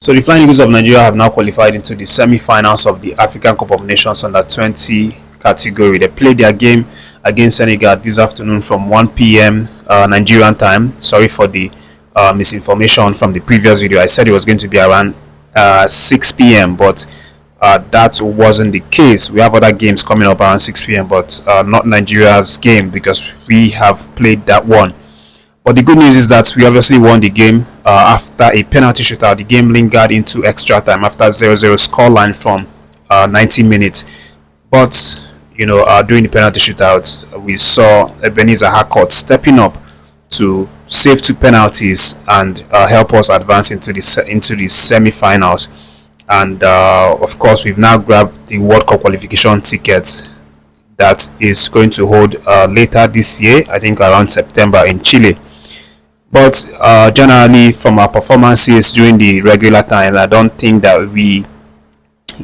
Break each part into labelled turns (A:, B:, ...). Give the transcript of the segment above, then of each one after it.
A: So the Flying Eagles of Nigeria have now qualified into the semi-finals of the African Cup of Nations under 20 category. They played their game against Senegal this afternoon from 1 p.m. Nigerian time. Sorry for the misinformation from the previous video. I said it was going to be around 6 p.m. but that wasn't the case. We have other games coming up around 6 p.m. but not Nigeria's game because we have played that one. But the good news is that we obviously won the game after a penalty shootout. The game lingered into extra time after 0-0 scoreline from 90 minutes. But, during the penalty shootout, we saw Ebenezer Harcourt stepping up to save 2 penalties and help us advance into the semi-finals. And, of course, we've now grabbed the World Cup qualification tickets that is going to hold later this year, I think around September in Chile. But generally, from our performances during the regular time, I don't think that we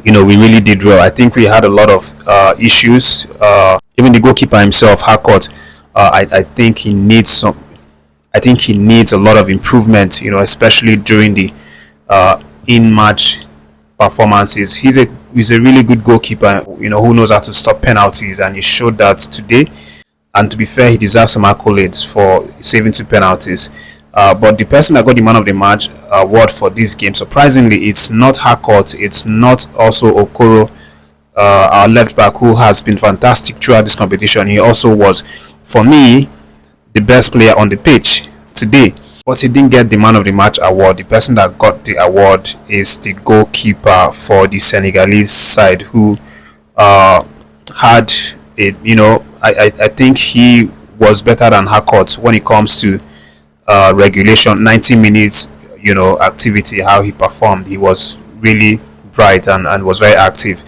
A: really did well. I think we had a lot of issues. Even the goalkeeper himself, Harcourt, I think he needs a lot of improvement. Especially during the in-match performances. He's a really good goalkeeper. Who knows how to stop penalties, and he showed that today. And to be fair, he deserves some accolades for saving 2 penalties. But the person that got the man of the match award for this game, surprisingly, it's not Harcourt. It's not also Okoro, our left back, who has been fantastic throughout this competition. He also was, for me, the best player on the pitch today. But he didn't get the man of the match award. The person that got the award is the goalkeeper for the Senegalese side, who had it. I think he was better than Harcourt when it comes to regulation, 90 minutes, activity, how he performed. He was really bright and was very active.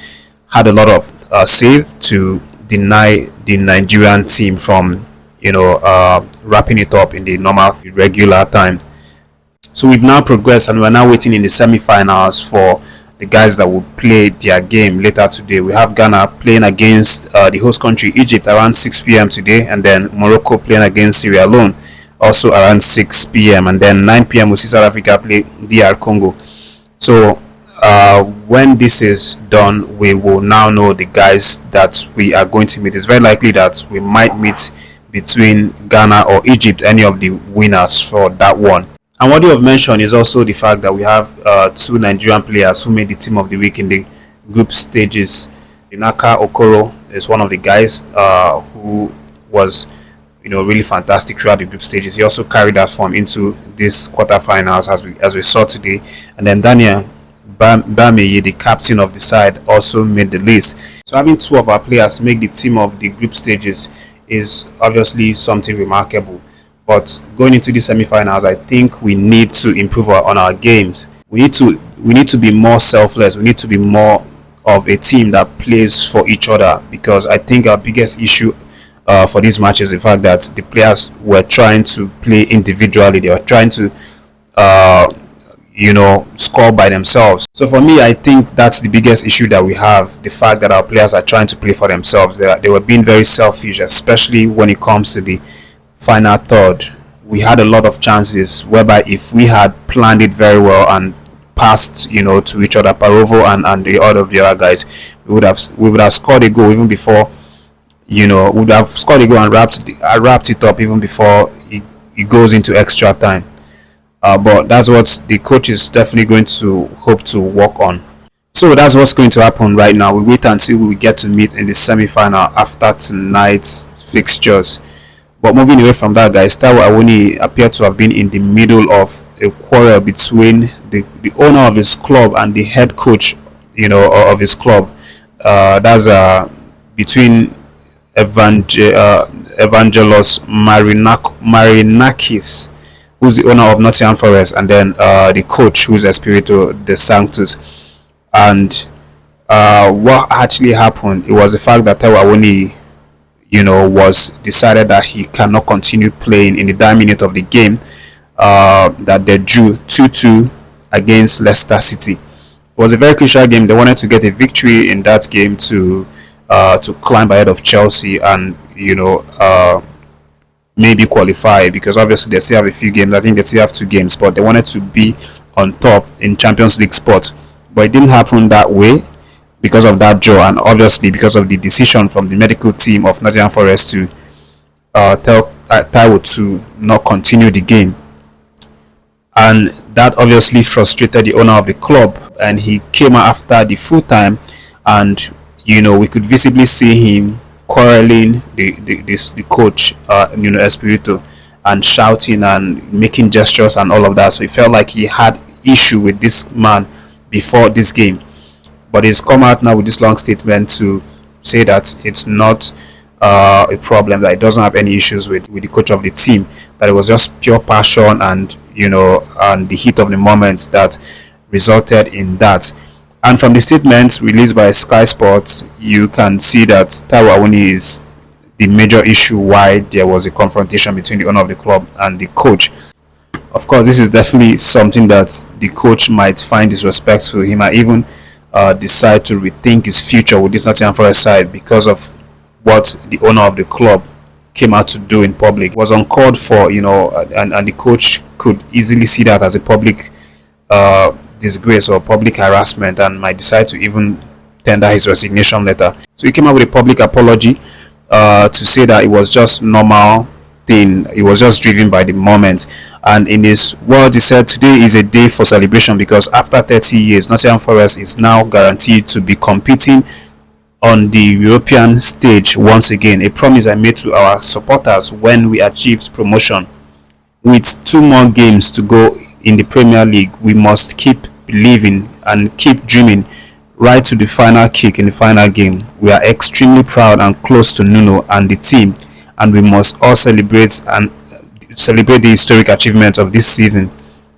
A: Had a lot of save to deny the Nigerian team from, wrapping it up in the normal regular time. So we've now progressed and we're now waiting in the semi-finals for the guys that will play their game later today. We have Ghana playing against the host country Egypt around 6 p.m. today, and then Morocco playing against Sierra Leone also around 6 p.m. and then 9 p.m. we see South Africa play DR Congo. So when this is done, we will now know the guys that we are going to meet. It's very likely that we might meet between Ghana or Egypt, any of the winners for that one. And what you have mentioned is also the fact that we have 2 Nigerian players who made the team of the week in the group stages. Inaka Okoro is one of the guys who was, really fantastic throughout the group stages. He also carried that form into this quarterfinals as we saw today. And then Daniel Bameye, the captain of the side, also made the list. So having 2 of our players make the team of the group stages is obviously something remarkable. But going into the semi-finals, I think we need to improve on our games. We need to be more selfless. We need to be more of a team that plays for each other, because I think our biggest issue for these matches is the fact that the players were trying to play individually. They were trying to score by themselves. So for me, I think that's the biggest issue that we have, the fact that our players are trying to play for themselves. They were being very selfish, especially when it comes to the final third. We had a lot of chances whereby if we had planned it very well and passed to each other, Parovo and the other of the other guys, we would have scored a goal even before would have scored a goal and wrapped it up even before it goes into extra time. But that's what the coach is definitely going to hope to work on. So that's what's going to happen right now. We wait until we get to meet in the semi-final after tonight's fixtures. But moving away from that, guys, AWONIYI appeared to have been in the middle of a quarrel between the owner of his club and the head coach, of his club. That's between Evangelos Marinakis, who's the owner of Nottingham Forest, and then the coach, who's Espirito de Sanctus. And what actually happened, it was the fact that AWONIYI was decided that he cannot continue playing in the dying minute of the game, that they drew 2-2 against Leicester City. It was a very crucial game. They wanted to get a victory in that game to climb ahead of Chelsea and maybe qualify, because obviously they still have a few games. I think they still have 2 games, but they wanted to be on top in Champions League spot. But it didn't happen that way because of that draw, and obviously because of the decision from the medical team of Nottingham Forest to tell Taiwo to not continue the game. And that obviously frustrated the owner of the club, and he came out after the full time, and we could visibly see him quarreling the coach, Espirito, and shouting and making gestures and all of that. So it felt like he had issue with this man before this game, but he's come out now with this long statement to say that it's not a problem, that it doesn't have any issues with the coach of the team, that it was just pure passion and and the heat of the moment that resulted in that. And from the statement released by Sky Sports, you can see that Taiwo Awoniyi is the major issue why there was a confrontation between the owner of the club and the coach. Of course, this is definitely something that the coach might find disrespectful. He might even decide to rethink his future with this Nottingham Forest side because of what the owner of the club came out to do in public. It was uncalled for, and the coach could easily see that as a public disgrace or public harassment, and might decide to even tender his resignation letter. So he came out with a public apology to say that it was just normal thing. It was just driven by the moment. And in his words, he said today is a day for celebration because after 30 years, Nottingham Forest is now guaranteed to be competing on the European stage once again. A promise I made to our supporters when we achieved promotion. With 2 more games to go in the Premier League, we must keep believing and keep dreaming right to the final kick in the final game. We are extremely proud and close to Nuno and the team, and we must all celebrate the historic achievement of this season.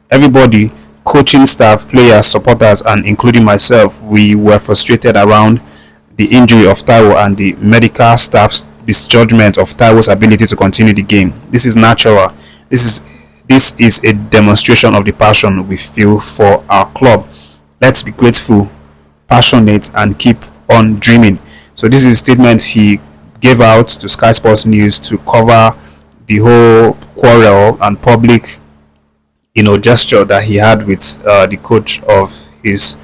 A: Everybody, coaching staff, players, supporters, and including myself, we were frustrated around the injury of Taiwo and the medical staff's misjudgment of Taiwo's ability to continue the game. This is natural. This is a demonstration of the passion we feel for our club. Let's be grateful, passionate, and keep on dreaming. So this is a statement he gave out to Sky Sports News to cover the whole quarrel and public gesture that he had with the coach of his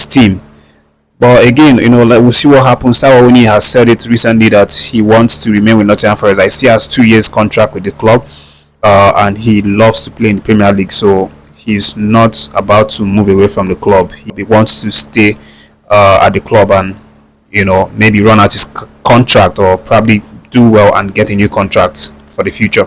A: team. But again, we'll see what happens. Taiwo Awoniyi has said it recently that he wants to remain with Nottingham Forest. I see he has 2 years contract with the club, and he loves to play in the Premier League. So he's not about to move away from the club. He wants to stay at the club and maybe run out his contract or probably do well and get a new contract for the future.